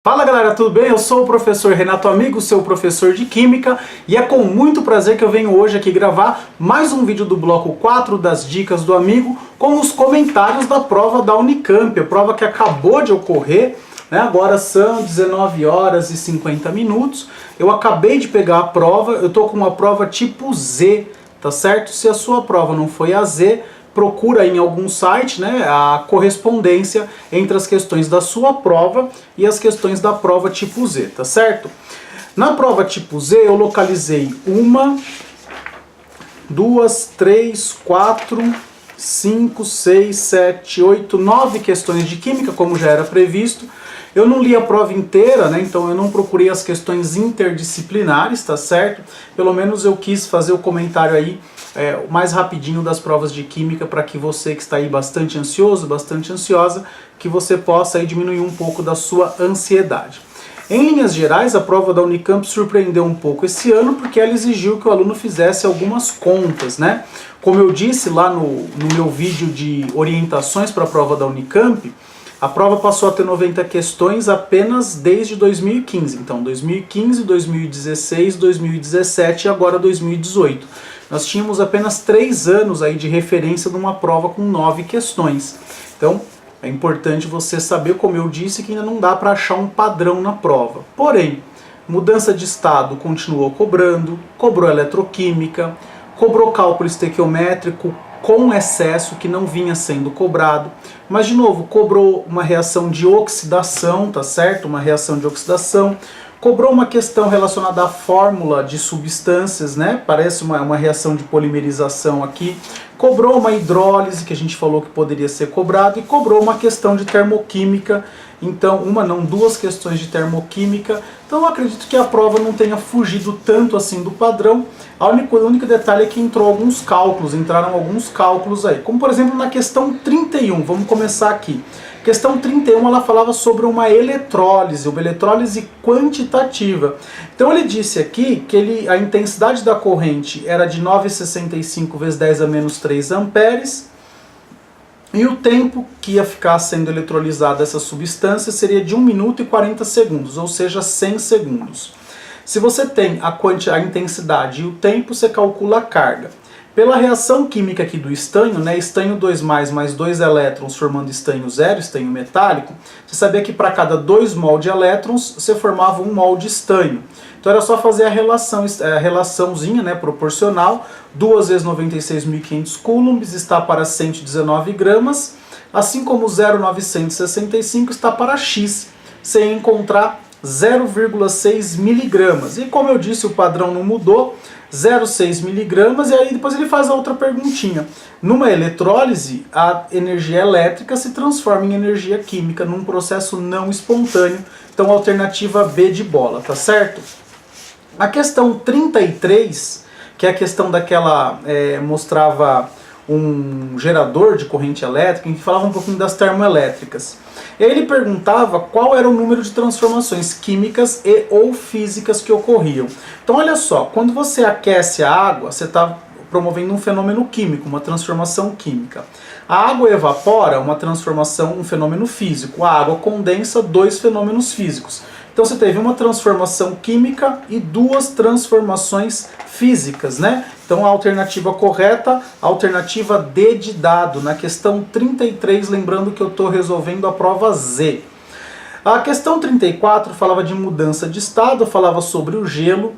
Fala galera, tudo bem? Eu sou o professor Renato Amigo, seu professor de Química, e é com muito prazer que eu venho hoje aqui gravar mais um vídeo do bloco 4 das dicas do amigo com os comentários da prova da Unicamp, a prova que acabou de ocorrer, né? Agora são 19 horas e 50 minutos, eu acabei de pegar a prova, eu tô com uma prova tipo Z, tá certo? Se a sua prova não foi a Z, procura em algum site, né, a correspondência entre as questões da sua prova e as questões da prova tipo Z, tá certo? Na prova tipo Z eu localizei 1, 2, 3, 4, 5, 6, 7, 8, 9 questões de química, como já era previsto. Eu não li a prova inteira, né, então eu não procurei as questões interdisciplinares, tá certo? Pelo menos eu quis fazer o comentário aí o mais rapidinho das provas de química para que você que está aí bastante ansioso, bastante ansiosa, que você possa aí diminuir um pouco da sua ansiedade. Em linhas gerais, a prova da Unicamp surpreendeu um pouco esse ano porque ela exigiu que o aluno fizesse algumas contas, né? Como eu disse lá no meu vídeo de orientações para a prova da Unicamp, a prova passou a ter 90 questões apenas desde 2015. Então, 2015, 2016, 2017 e agora 2018. Nós tínhamos apenas 3 anos aí de referência de uma prova com 9 questões. Então, é importante você saber, como eu disse, que ainda não dá para achar um padrão na prova. Porém, mudança de estado continuou cobrando, cobrou eletroquímica, cobrou cálculo estequiométrico com excesso que não vinha sendo cobrado, mas de novo, cobrou uma reação de oxidação, tá certo? Uma reação de oxidação, cobrou uma questão relacionada à fórmula de substâncias, né? Parece uma reação de polimerização aqui, cobrou uma hidrólise que a gente falou que poderia ser cobrado e cobrou uma questão de termoquímica. Então, uma não, 2 questões de termoquímica. Então eu acredito que a prova não tenha fugido tanto assim do padrão. O único detalhe é que entraram alguns cálculos aí. Como por exemplo na questão 31, vamos começar aqui. Questão 31 ela falava sobre uma eletrólise quantitativa. Então ele disse aqui que a intensidade da corrente era de 9,65 vezes 10 a menos 3 amperes. E o tempo que ia ficar sendo eletrolizada essa substância seria de 1 minuto e 40 segundos, ou seja, 100 segundos. Se você tem a intensidade e o tempo, você calcula a carga. Pela reação química aqui do estanho, né, estanho 2+, mais 2 elétrons formando estanho 0, estanho metálico, você sabia que para cada 2 mol de elétrons, você formava 1 mol de estanho. Então era só fazer a relaçãozinha, né, proporcional, 2 vezes 96.500 coulombs está para 119 gramas, assim como 0,965 está para X, sem encontrar 0,6 miligramas. E como eu disse, o padrão não mudou, 0,6 miligramas, e aí depois ele faz a outra perguntinha. Numa eletrólise, a energia elétrica se transforma em energia química num processo não espontâneo. Então, alternativa B de bola, tá certo? A questão 33, que é a questão daquela, mostrava um gerador de corrente elétrica, em que falava um pouquinho das termoelétricas. E aí ele perguntava qual era o número de transformações químicas e ou físicas que ocorriam. Então olha só, quando você aquece a água, você está promovendo um fenômeno químico, uma transformação química. A água evapora, uma transformação, um fenômeno físico. A água condensa, 2 fenômenos físicos. Então você teve uma transformação química e 2 transformações físicas, né? Então a alternativa correta, a alternativa D de dado, na questão 33, lembrando que eu estou resolvendo a prova Z. A questão 34 falava de mudança de estado, falava sobre o gelo,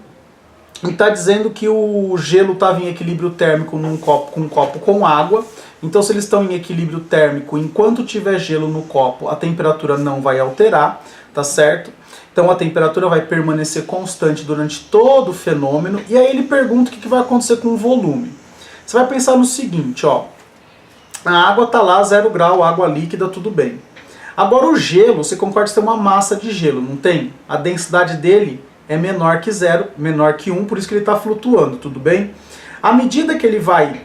e está dizendo que o gelo estava em equilíbrio térmico num copo com água. Então se eles estão em equilíbrio térmico, enquanto tiver gelo no copo, a temperatura não vai alterar, tá certo? Então a temperatura vai permanecer constante durante todo o fenômeno. E aí ele pergunta o que vai acontecer com o volume. Você vai pensar no seguinte, ó. A água está lá, 0 grau, água líquida, tudo bem. Agora o gelo, você concorda que tem uma massa de gelo, não tem? A densidade dele é menor que 0, menor que 1, por isso que ele está flutuando, tudo bem? À medida que ele vai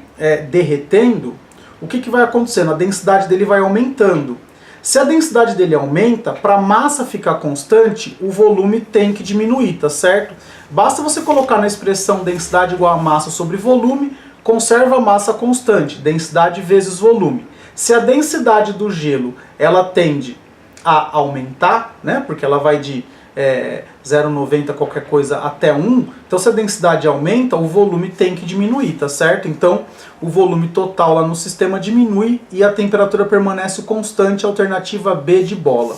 derretendo, o que vai acontecendo? A densidade dele vai aumentando. Se a densidade dele aumenta, para a massa ficar constante, o volume tem que diminuir, tá certo? Basta você colocar na expressão densidade igual a massa sobre volume, conserva a massa constante, densidade vezes volume. Se a densidade do gelo ela tende a aumentar, né? Porque ela vai de 0,90 qualquer coisa até 1, então se a densidade aumenta, o volume tem que diminuir, tá certo? Então o volume total lá no sistema diminui e a temperatura permanece constante, alternativa B de bola.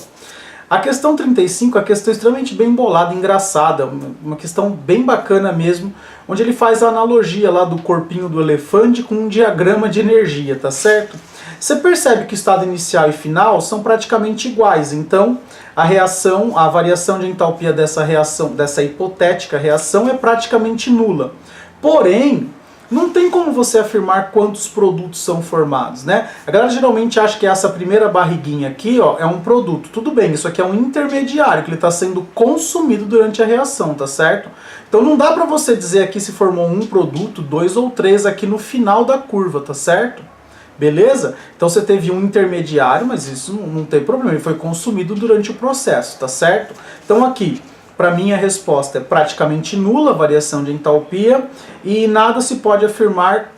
A questão 35 é uma questão extremamente bem bolada, engraçada, uma questão bem bacana mesmo, onde ele faz a analogia lá do corpinho do elefante com um diagrama de energia, tá certo? Você percebe que o estado inicial e final são praticamente iguais, então a reação, a variação de entalpia dessa reação, dessa hipotética reação é praticamente nula. Porém, não tem como você afirmar quantos produtos são formados, né? A galera geralmente acha que essa primeira barriguinha aqui, ó, é um produto. Tudo bem, isso aqui é um intermediário, que ele está sendo consumido durante a reação, tá certo? Então não dá para você dizer aqui se formou um produto, 2 ou 3 aqui no final da curva, tá certo? Beleza? Então você teve um intermediário, mas isso não tem problema, ele foi consumido durante o processo, tá certo? Então aqui, para mim a resposta é praticamente nula a variação de entalpia e nada se pode afirmar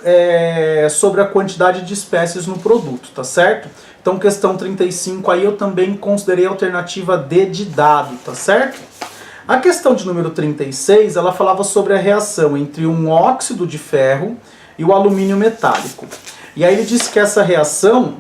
sobre a quantidade de espécies no produto, tá certo? Então questão 35 aí eu também considerei a alternativa D de dado, tá certo? A questão de número 36, ela falava sobre a reação entre um óxido de ferro e o alumínio metálico. E aí ele disse que essa reação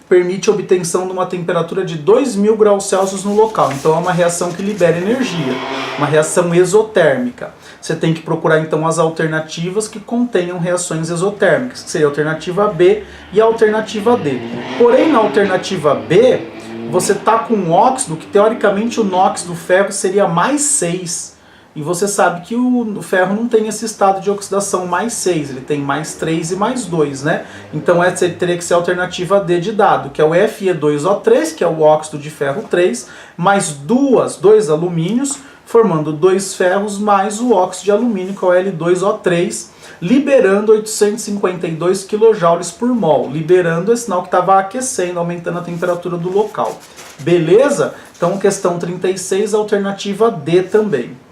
permite a obtenção de uma temperatura de 2000 graus Celsius no local. Então é uma reação que libera energia, uma reação exotérmica. Você tem que procurar então as alternativas que contenham reações exotérmicas, que seria a alternativa B e a alternativa D. Porém, na alternativa B, você está com um óxido que teoricamente o NOx do ferro seria mais 6. E você sabe que o ferro não tem esse estado de oxidação mais 6, ele tem mais 3 e mais 2, né? Então essa teria que ser a alternativa D de dado, que é o Fe2O3, que é o óxido de ferro 3, mais dois alumínios, formando 2 ferros mais o óxido de alumínio, que é o L2O3, liberando 852 kJ por mol. Liberando é sinal que estava aquecendo, aumentando a temperatura do local. Beleza? Então questão 36, alternativa D também.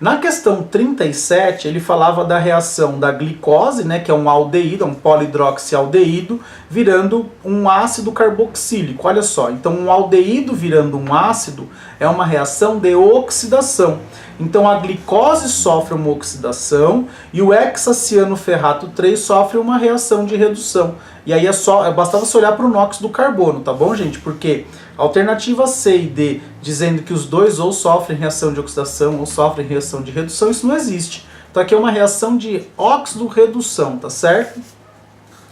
Na questão 37, ele falava da reação da glicose, né, que é um aldeído, um polidroxialdeído, virando um ácido carboxílico. Olha só, então um aldeído virando um ácido é uma reação de oxidação. Então a glicose sofre uma oxidação e o hexacianoferrato 3 sofre uma reação de redução. E aí bastava você olhar para o NOx do carbono, tá bom, gente? Porque alternativa C e D, dizendo que os dois ou sofrem reação de oxidação ou sofrem reação de redução, isso não existe. Então aqui é uma reação de óxido-redução, tá certo?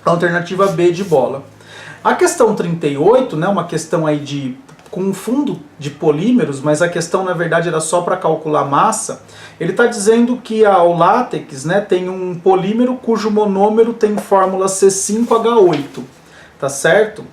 Alternativa B de bola. A questão 38, né, uma questão aí com um fundo de polímeros, mas a questão na verdade era só para calcular massa. Ele está dizendo que o látex, né, tem um polímero cujo monômero tem fórmula C5H8, tá certo?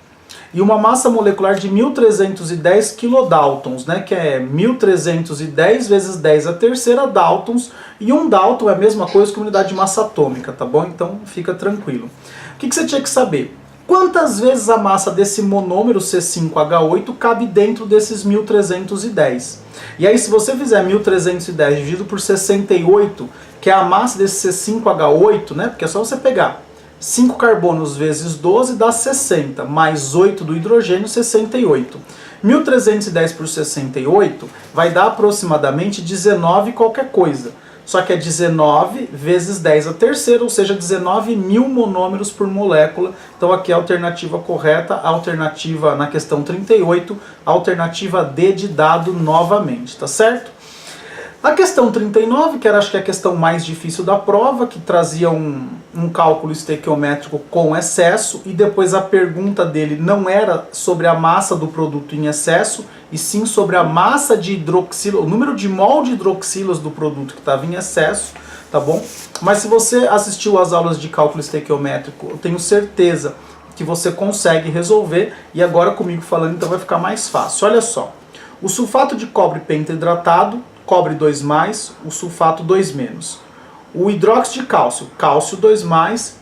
E uma massa molecular de 1310 kilodaltons, né, que é 1310 vezes 10 a terceira daltons, e um dalton é a mesma coisa que unidade de massa atômica, tá bom? Então fica tranquilo. O que você tinha que saber? Quantas vezes a massa desse monômero C5H8 cabe dentro desses 1310? E aí se você fizer 1310 dividido por 68, que é a massa desse C5H8, né, porque é só você pegar 5 carbonos vezes 12 dá 60, mais 8 do hidrogênio, 68. 1310 por 68 vai dar aproximadamente 19 qualquer coisa. Só que é 19 vezes 10 a terceira, ou seja, 19.000 monômeros por molécula. Então aqui é a alternativa correta, a alternativa na questão 38, a alternativa D de dado novamente, tá certo? A questão 39, que era acho que a questão mais difícil da prova, que trazia um cálculo estequiométrico com excesso, e depois a pergunta dele não era sobre a massa do produto em excesso, e sim sobre a massa de hidroxilo, o número de mol de hidroxilas do produto que estava em excesso, tá bom? Mas se você assistiu às aulas de cálculo estequiométrico, eu tenho certeza que você consegue resolver, e agora comigo falando então vai ficar mais fácil. Olha só, o sulfato de cobre pentahidratado, cobre 2+, o sulfato 2-. O hidróxido de cálcio, cálcio 2+,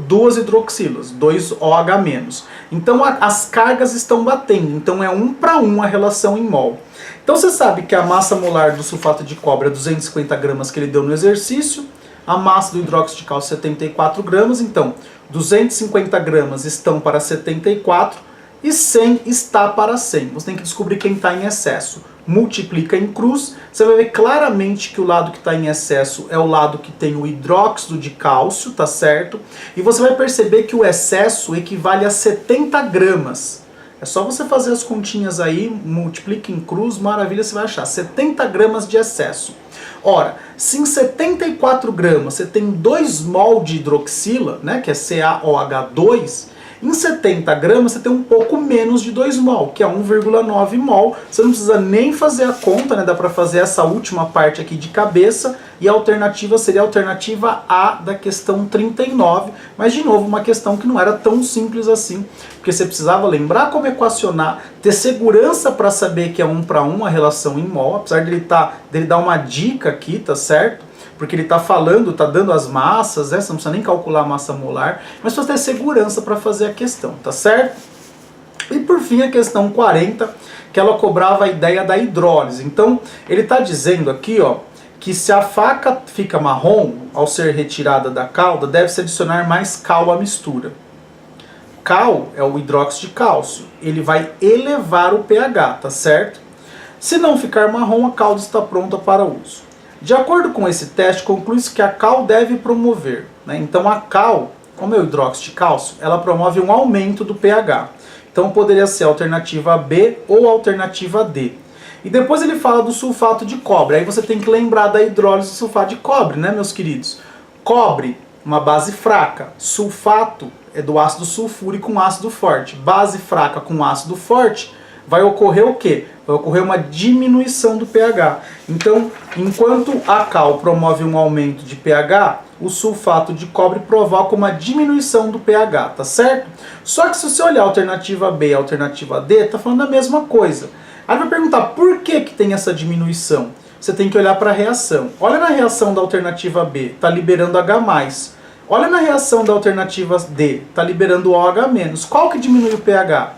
duas hidroxilas, 2OH-. Então as cargas estão batendo, então é 1 para 1 a relação em mol. Então você sabe que a massa molar do sulfato de cobre é 250 gramas que ele deu no exercício, a massa do hidróxido de cálcio é 74 gramas, então 250 gramas estão para 74, e 100 está para 100. Você tem que descobrir quem está em excesso. Multiplica em cruz, você vai ver claramente que o lado que está em excesso é o lado que tem o hidróxido de cálcio, tá certo? E você vai perceber que o excesso equivale a 70 gramas. É só você fazer as continhas aí, multiplica em cruz, maravilha, você vai achar 70 gramas de excesso. Ora, se em 74 gramas você tem 2 mol de hidroxila, né, que é CaOH2, em 70 gramas você tem um pouco menos de 2 mol, que é 1,9 mol. Você não precisa nem fazer a conta, né? Dá para fazer essa última parte aqui de cabeça. E a alternativa seria a alternativa A da questão 39. Mas, de novo, uma questão que não era tão simples assim. Porque você precisava lembrar como equacionar, ter segurança para saber que é 1 para 1 a relação em mol. Apesar dele dar uma dica aqui, tá certo? Porque ele está falando, está dando as massas, né? Você não precisa nem calcular a massa molar, mas precisa ter segurança para fazer a questão, tá certo? E por fim a questão 40, que ela cobrava a ideia da hidrólise. Então ele está dizendo aqui, ó, que se a faca fica marrom ao ser retirada da calda, deve-se adicionar mais cal à mistura. Cal é o hidróxido de cálcio, ele vai elevar o pH, tá certo? Se não ficar marrom, a calda está pronta para uso. De acordo com esse teste, conclui-se que a cal deve promover, né? Então a cal, como é o hidróxido de cálcio, ela promove um aumento do pH. Então poderia ser a alternativa B ou a alternativa D. E depois ele fala do sulfato de cobre. Aí você tem que lembrar da hidrólise do sulfato de cobre, né, meus queridos? Cobre, uma base fraca. Sulfato é do ácido sulfúrico com ácido forte. Base fraca com ácido forte, vai ocorrer o quê? Vai ocorrer uma diminuição do pH. Então, enquanto a cal promove um aumento de pH, o sulfato de cobre provoca uma diminuição do pH, tá certo? Só que se você olhar a alternativa B e a alternativa D, tá falando a mesma coisa. Aí vai perguntar por que tem essa diminuição? Você tem que olhar para a reação. Olha na reação da alternativa B, tá liberando H+. Olha na reação da alternativa D, tá liberando OH-. Qual que diminui o pH?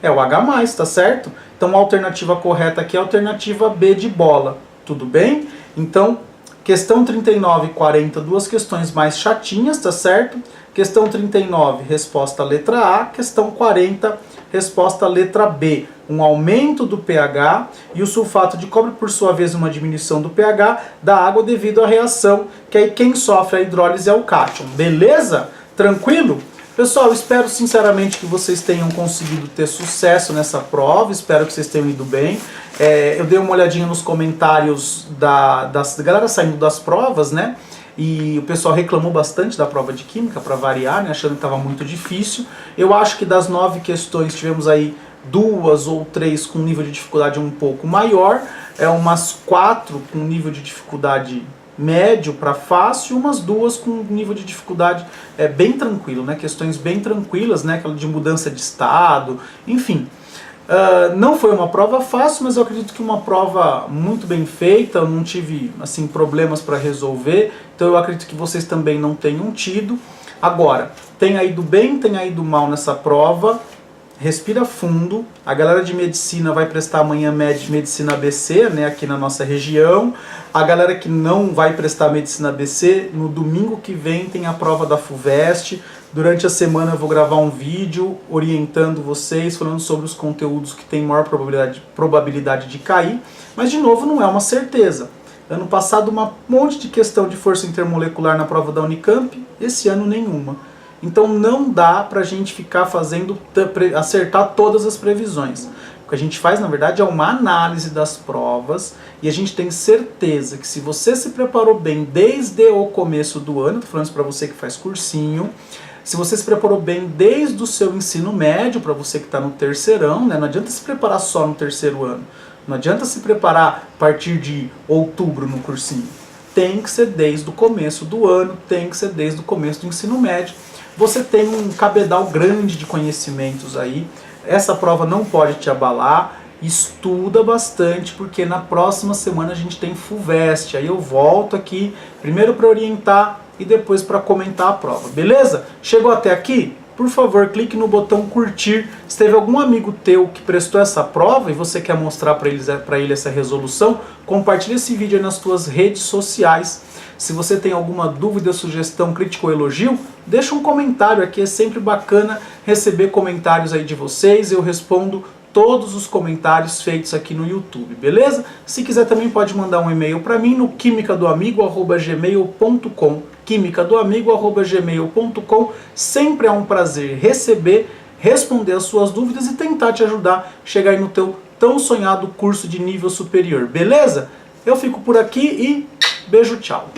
É o H+, tá certo? Então a alternativa correta aqui é a alternativa B de bola. Tudo bem? Então, questão 39 e 40, duas questões mais chatinhas, tá certo? Questão 39, resposta letra A. Questão 40, resposta letra B. Um aumento do pH e o sulfato de cobre, por sua vez, uma diminuição do pH da água devido à reação, que aí quem sofre a hidrólise é o cátion. Beleza? Tranquilo? Pessoal, espero sinceramente que vocês tenham conseguido ter sucesso nessa prova, espero que vocês tenham ido bem. Eu dei uma olhadinha nos comentários da galera saindo das provas, né? E o pessoal reclamou bastante da prova de Química, para variar, né? Achando que estava muito difícil. Eu acho que das 9 questões tivemos aí 2 ou 3 com nível de dificuldade um pouco maior, umas 4 com nível de dificuldade médio para fácil, umas 2 com nível de dificuldade bem tranquilo, né? Questões bem tranquilas, né? Aquela de mudança de estado, enfim. Não foi uma prova fácil, mas eu acredito que uma prova muito bem feita, eu não tive assim, problemas para resolver, então eu acredito que vocês também não tenham tido. Agora, tenha ido bem, tenha ido mal nessa prova, respira fundo. A galera de medicina vai prestar amanhã medicina ABC, né, aqui na nossa região. A galera que não vai prestar medicina ABC, no domingo que vem tem a prova da FUVEST. Durante a semana eu vou gravar um vídeo orientando vocês, falando sobre os conteúdos que têm maior probabilidade de cair. Mas, de novo, não é uma certeza. Ano passado, um monte de questão de força intermolecular na prova da Unicamp, esse ano nenhuma. Então não dá pra gente ficar acertar todas as previsões. O que a gente faz, na verdade, é uma análise das provas e a gente tem certeza que se você se preparou bem desde o começo do ano, tô falando isso pra você que faz cursinho, se você se preparou bem desde o seu ensino médio, para você que está no terceirão, né? Não adianta se preparar só no terceiro ano, não adianta se preparar a partir de outubro no cursinho. Tem que ser desde o começo do ano, tem que ser desde o começo do ensino médio. Você tem um cabedal grande de conhecimentos aí, essa prova não pode te abalar, estuda bastante, porque na próxima semana a gente tem FUVEST, aí eu volto aqui, primeiro para orientar e depois para comentar a prova, beleza? Chegou até aqui? por favor, clique no botão curtir. Se teve algum amigo teu que prestou essa prova e você quer mostrar para ele essa resolução, compartilhe esse vídeo aí nas tuas redes sociais. Se você tem alguma dúvida, sugestão, crítica ou elogio, deixa um comentário aqui, é sempre bacana receber comentários aí de vocês, eu respondo todos os comentários feitos aqui no YouTube, beleza? Se quiser também pode mandar um e-mail para mim no quimicadoamigo@gmail.com, quimicadoamigo@gmail.com. Sempre é um prazer responder as suas dúvidas e tentar te ajudar a chegar aí no teu tão sonhado curso de nível superior, beleza? Eu fico por aqui e beijo, tchau!